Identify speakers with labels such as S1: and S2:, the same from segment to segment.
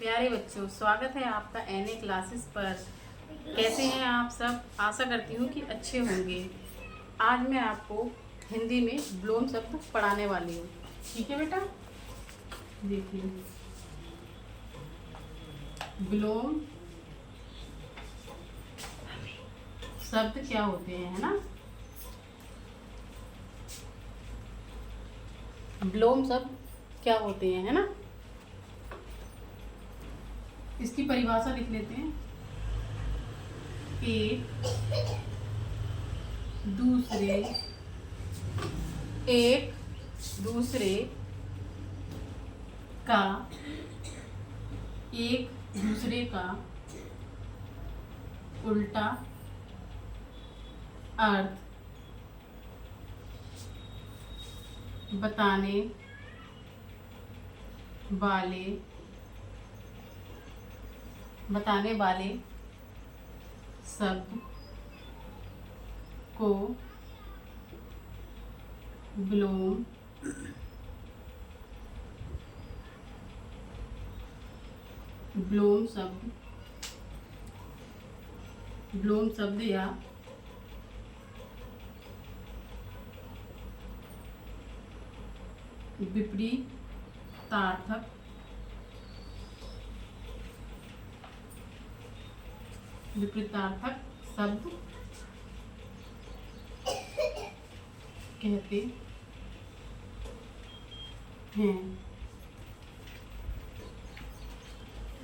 S1: प्यारे बच्चों, स्वागत है आपका एनए क्लासेस पर। कैसे हैं आप सब? आशा करती हूँ कि अच्छे होंगे। आज मैं आपको हिंदी में विलोम शब्द पढ़ाने वाली हूँ। ठीक है बेटा, देखिए विलोम शब्द क्या होते हैं, है ना। विलोम शब्द क्या होते हैं, है ना। इसकी परिभाषा लिख लेते हैं। एक दूसरे का एक दूसरे का उल्टा अर्थ बताने वाले शब्द को विलोम शब्द या विपरीतार्थक शब्द कहते हैं।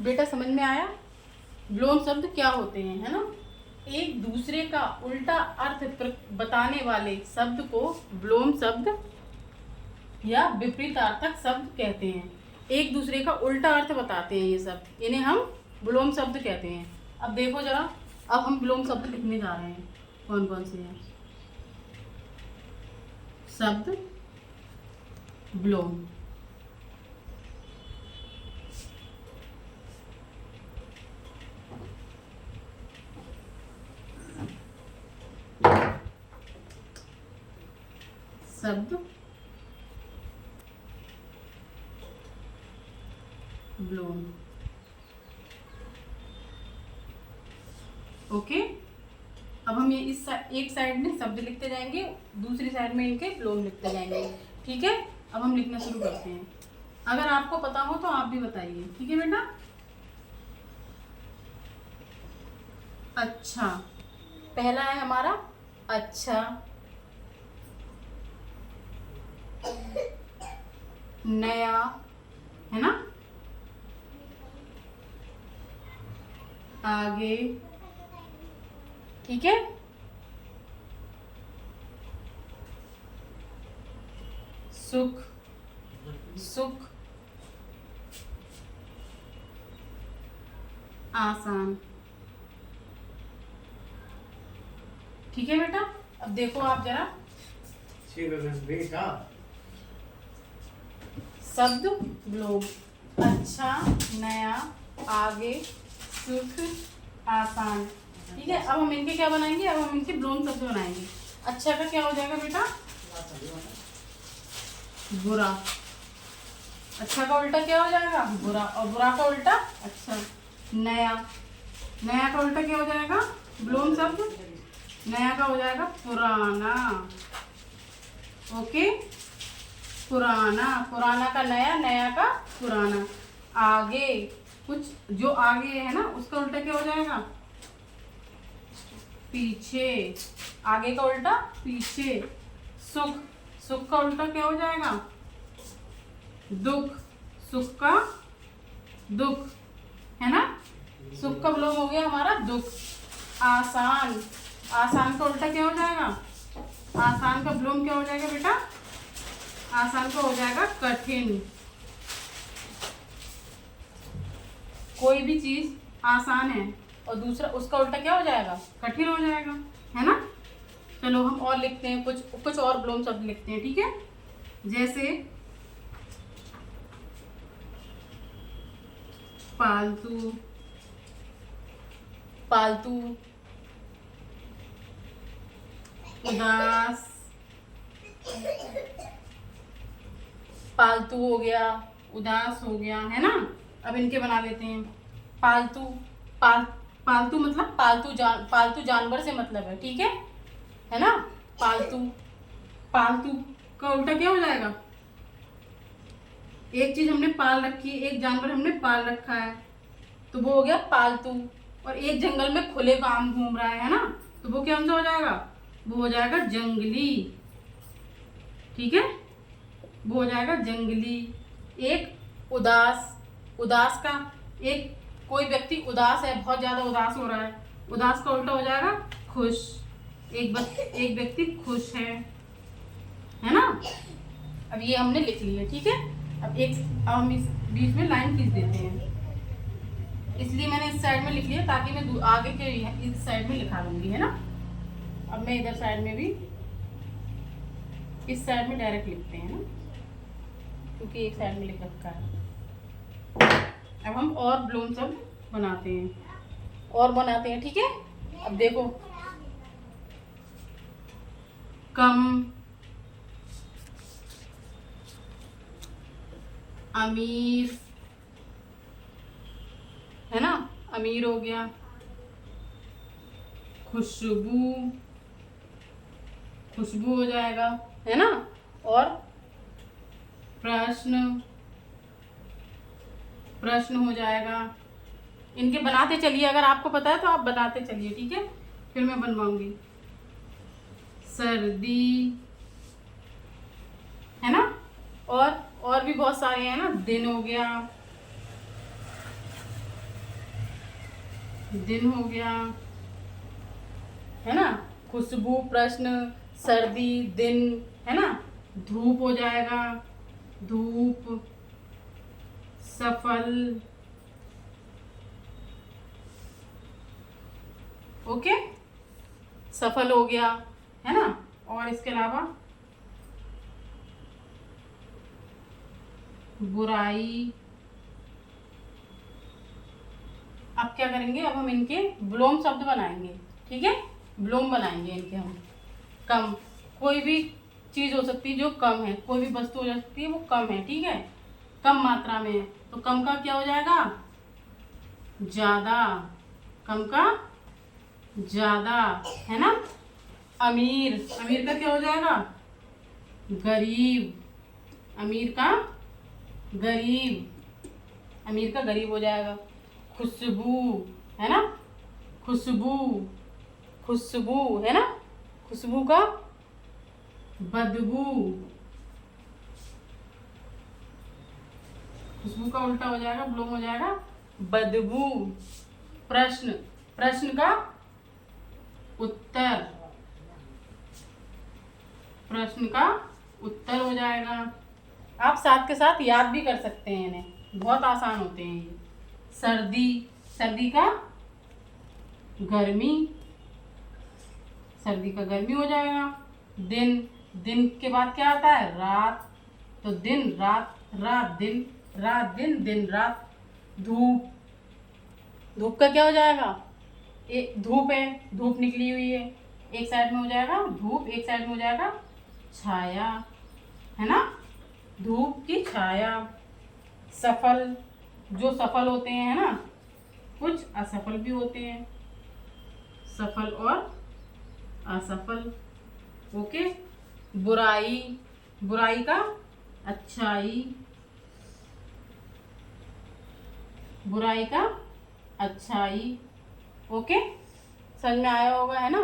S1: बेटा समझ में आया विलोम शब्द क्या होते हैं, है ना। एक दूसरे का उल्टा अर्थ बताने वाले शब्द को विलोम शब्द या विपरीतार्थक शब्द कहते हैं। एक दूसरे का उल्टा अर्थ बताते हैं ये शब्द, इन्हें हम विलोम शब्द कहते हैं। अब देखो जरा, अब हम विलोम शब्द लिखने जा रहे हैं। कौन कौन से हैं शब्द विलोम? शब्द विलोम। ओके, अब हम ये एक साइड में शब्द लिखते जाएंगे, दूसरी साइड में इनके विलोम लिखते जाएंगे। ठीक है, अब हम लिखना शुरू करते हैं। अगर आपको पता हो तो आप भी बताइए। ठीक है बेटा। अच्छा, पहला है हमारा अच्छा, नया, है ना, आगे, ठीक है, सुख, आसान। ठीक है बेटा, अब देखो आप जरा शब्द विलोम। अच्छा, नया, आगे, सुख, आसान। ठीक है, अब हम इनके क्या बनाएंगे? अब हम इनके विलोम शब्द बनाएंगे। अच्छा का क्या हो जाएगा बेटा? बुरा। अच्छा का उल्टा क्या हो जाएगा? बुरा। और बुरा का उल्टा अच्छा। नया का उल्टा क्या हो जाएगा? विलोम शब्द नया का हो जाएगा पुराना। ओके, पुराना का नया, नया का पुराना। आगे, कुछ जो आगे है ना उसका उल्टा क्या हो जाएगा? पीछे। आगे का उल्टा पीछे। सुख का उल्टा क्या हो जाएगा? दुख। सुख का दुख, है ना। सुख का विलोम हो गया हमारा दुख। आसान का उल्टा क्या हो जाएगा? आसान का विलोम क्या हो जाएगा बेटा? आसान का हो जाएगा कठिन। कोई भी चीज आसान है और दूसरा उसका उल्टा क्या हो जाएगा? कठिन हो जाएगा, है ना। चलो हम और लिखते हैं, कुछ और विलोम शब्द लिखते हैं। ठीक है, जैसे पालतू, उदास, पालतू हो गया, उदास हो गया, है ना। अब इनके बना लेते हैं। पालतू, पालतू मतलब पालतू जानवर से मतलब है, ठीक है ना। पालतू, पालतू का उल्टा क्या हो जाएगा? एक चीज हमने पाल रखी है, एक जानवर हमने पाल रखा है, तो वो हो गया पालतू। और एक जंगल में खुले आम घूम रहा है ना, तो वो कौन सा हो जाएगा? वो हो जाएगा जंगली, ठीक है, वो हो जाएगा जंगली। एक उदास, उदास का, एक कोई व्यक्ति उदास है, बहुत ज्यादा उदास हो रहा है, उदास का उल्टा हो जाएगा खुश। एक व्यक्ति खुश है ना। अब ये हमने लिख लिया, ठीक है। अब हम इस बीच में लाइन खींच देते हैं, इसलिए मैंने इस साइड में लिख लिया ताकि मैं आगे के इस साइड में लिखा लूंगी, है ना। अब मैं इधर साइड में भी, इस साइड में डायरेक्ट लिखते हैं ना, क्योंकि एक साइड में लिख रखा है। अब हम और ब्लूम शब्द बनाते हैं, ठीक है। अब देखो, कम, अमीर, है ना, अमीर हो गया। खुशबू, खुशबू हो जाएगा, है ना। और प्रश्न, प्रश्न हो जाएगा। इनके बनाते चलिए, अगर आपको पता है तो आप बनाते चलिए, ठीक है, फिर मैं बनवाऊंगी। सर्दी, है ना। और भी बहुत सारे हैं ना। दिन हो गया, दिन हो गया, है ना। खुशबू, प्रश्न, सर्दी, दिन, है ना। धूप हो जाएगा, धूप, सफल, ओके, सफल हो गया, है ना। और इसके अलावा बुराई। अब क्या करेंगे? अब हम इनके विलोम शब्द बनाएंगे, ठीक है, विलोम बनाएंगे इनके हम। कम, कोई भी चीज हो सकती है जो कम है, कोई भी वस्तु हो सकती है वो कम है, ठीक है, कम मात्रा में है, तो कम का क्या हो जाएगा? ज्यादा, कम का ज्यादा, है ना। अमीर, अमीर का क्या हो जाएगा? गरीब, अमीर का गरीब, अमीर का गरीब हो जाएगा। खुशबू, है ना, खुशबू, खुशबू, है ना, खुशबू का बदबू, खुशबू का उल्टा हो जाएगा, ब्लूम हो जाएगा बदबू। प्रश्न, प्रश्न का उत्तर, प्रश्न का उत्तर हो जाएगा। आप साथ के साथ याद भी कर सकते हैं इन्हें, बहुत आसान होते हैं ये। सर्दी, सर्दी का गर्मी, सर्दी का गर्मी हो जाएगा। दिन, दिन के बाद क्या आता है? रात, तो दिन रात, रात दिन, रात दिन, दिन रात। धूप, धूप का क्या हो जाएगा? धूप है, धूप निकली हुई है, एक साइड में हो जाएगा धूप, एक साइड में हो जाएगा छाया, है ना, धूप की छाया। सफल, जो सफल होते हैं, है ना, कुछ असफल भी होते हैं, सफल और असफल, ओके। बुराई, बुराई का अच्छाई, बुराई का अच्छाई, ओके, समझ में आया होगा, है ना।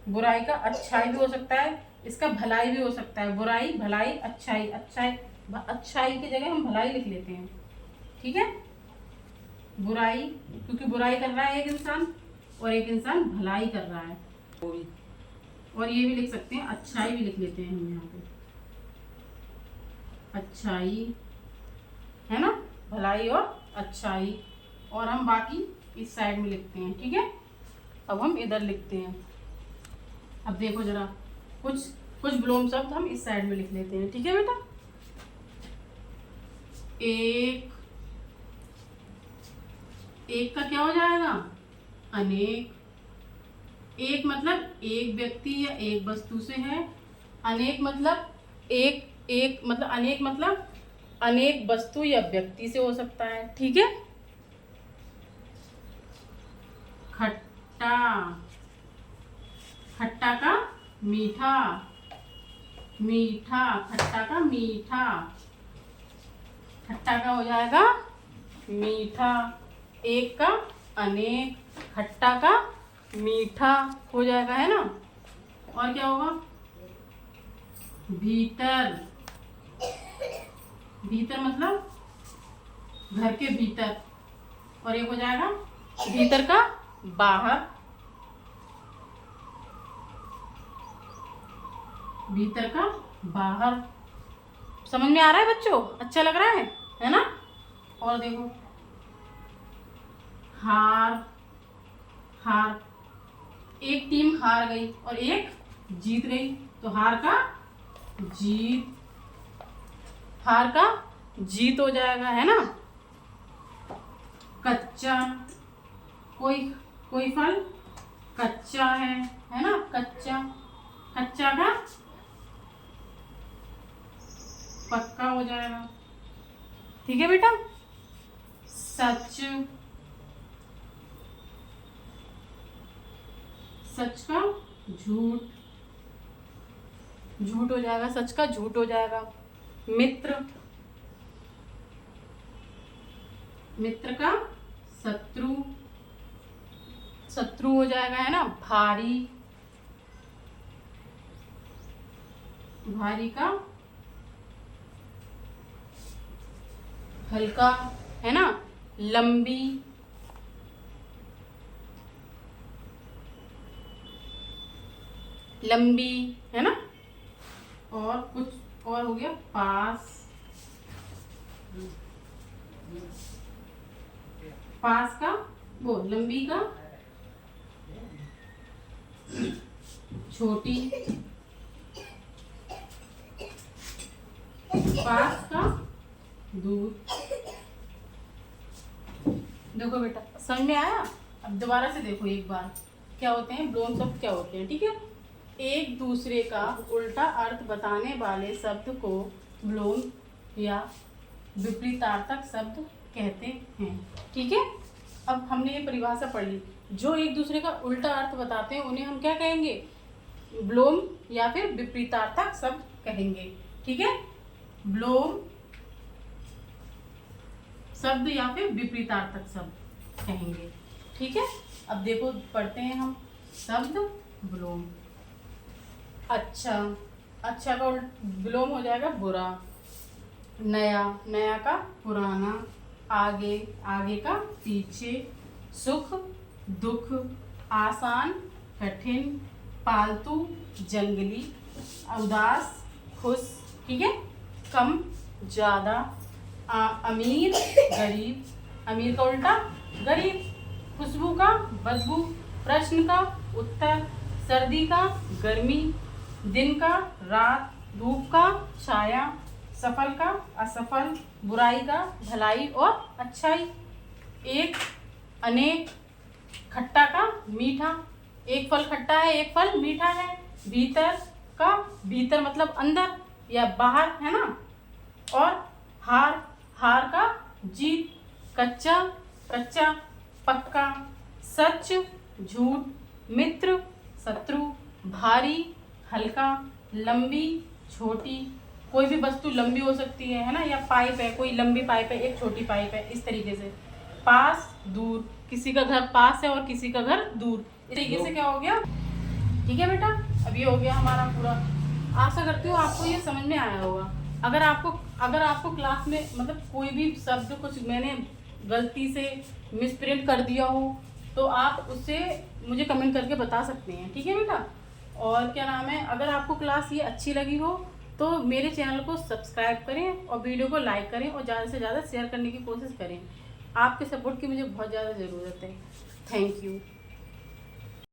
S1: बुराई का अच्छाई भी हो सकता है, इसका भलाई भी हो सकता है। बुराई, भलाई, अच्छाई, अच्छाई, अच्छाई की जगह हम भलाई लिख लेते हैं, ठीक है। बुराई, क्योंकि बुराई कर रहा है एक इंसान और एक इंसान भलाई कर रहा है, और ये भी लिख सकते हैं, अच्छाई भी लिख लेते हैं हम यहाँ पे, अच्छाई, है ना, भलाई और अच्छाई। और हम बाकी इस साइड में लिखते हैं, ठीक है। अब हम इधर लिखते हैं। अब देखो जरा, कुछ कुछ विलोम शब्द हम इस साइड में लिख लेते हैं, ठीक है बेटा। एक, एक का क्या हो जाएगा? अनेक, एक मतलब एक व्यक्ति या एक वस्तु से है। अनेक मतलब एक, एक मतलब, अनेक मतलब अनेक वस्तु या व्यक्ति से हो सकता है। ठीक है। खट्टा, खट्टा का मीठा, मीठा, खट्टा का मीठा, खट्टा का हो जाएगा मीठा। एक का अनेक, खट्टा का मीठा हो जाएगा, है ना। और क्या होगा? भीतर, भीतर मतलब घर के भीतर। और एक हो जाएगा भीतर का बाहर, भीतर का बाहर। समझ में आ रहा है बच्चों? अच्छा लग रहा है ना। और देखो हार, हार, एक टीम हार गई और एक जीत गई, तो हार का जीत, हार का जीत हो जाएगा, है ना। कच्चा, कोई फल कच्चा है ना। कच्चा, कच्चा का पक्का हो जाएगा। ठीक है बेटा। सच, सच का झूठ, झूठ हो जाएगा, सच का झूठ हो जाएगा। मित्र, मित्र का शत्रु, शत्रु हो जाएगा, है ना। भारी, भारी का हल्का, है ना। लंबी, लंबी, है ना। और कुछ और हो गया, पास, पास का वो लंबी का छोटी, पास का दूर। देखो बेटा समझ में आया? अब दोबारा से देखो एक बार, क्या होते हैं विलोम शब्द, क्या होते हैं। ठीक है। एक दूसरे का उल्टा अर्थ बताने वाले शब्द को विलोम या विपरीतार्थक शब्द कहते हैं। ठीक है। अब हमने ये परिभाषा पढ़ ली। जो एक दूसरे का उल्टा अर्थ बताते हैं उन्हें हम क्या कहेंगे? विलोम या फिर विपरीतार्थक शब्द कहेंगे। ठीक है। विलोम शब्द या फिर विपरीतार्थक शब्द कहेंगे। ठीक है। अब देखो पढ़ते हैं हम शब्द विलोम। अच्छा, अच्छा का विलोम हो जाएगा बुरा। नया, नया का पुराना। आगे, आगे का पीछे। सुख, दुख। आसान, कठिन। पालतू, जंगली। उदास, खुश। ठीक है। कम, ज़्यादा। अमीर, गरीब। अमीर का उल्टा गरीब। खुशबू का बदबू। प्रश्न का उत्तर। सर्दी का गर्मी। दिन का रात। धूप का छाया। सफल का असफल। बुराई का भलाई और अच्छाई। एक, अनेक। खट्टा का मीठा। एक फल खट्टा है, एक फल मीठा है। भीतर का, भीतर मतलब अंदर या बाहर, है ना। और हार, हार का जीत। कच्चा, कच्चा, पक्का। सच, झूठ। मित्र, शत्रु। भारी, हल्का। लंबी, छोटी। कोई भी वस्तु लंबी हो सकती है ना। या पाइप है, कोई लंबी पाइप है, एक छोटी पाइप है, इस तरीके से। पास, दूर। किसी का घर पास है और किसी का घर दूर। इस तरीके से क्या हो गया? ठीक है बेटा। अब ये हो गया हमारा पूरा। आशा करती हूँ आपको ये समझ में आया होगा। अगर आपको क्लास में मतलब कोई भी शब्द कुछ मैंने गलती से मिसप्रिंट कर दिया हो तो आप उससे मुझे कमेंट करके बता सकते हैं। ठीक है बेटा। और क्या नाम है, अगर आपको क्लास ये अच्छी लगी हो तो मेरे चैनल को सब्सक्राइब करें और वीडियो को लाइक करें और ज़्यादा से ज़्यादा शेयर करने की कोशिश करें। आपके सपोर्ट की मुझे बहुत ज़्यादा ज़रूरत है। Thank you.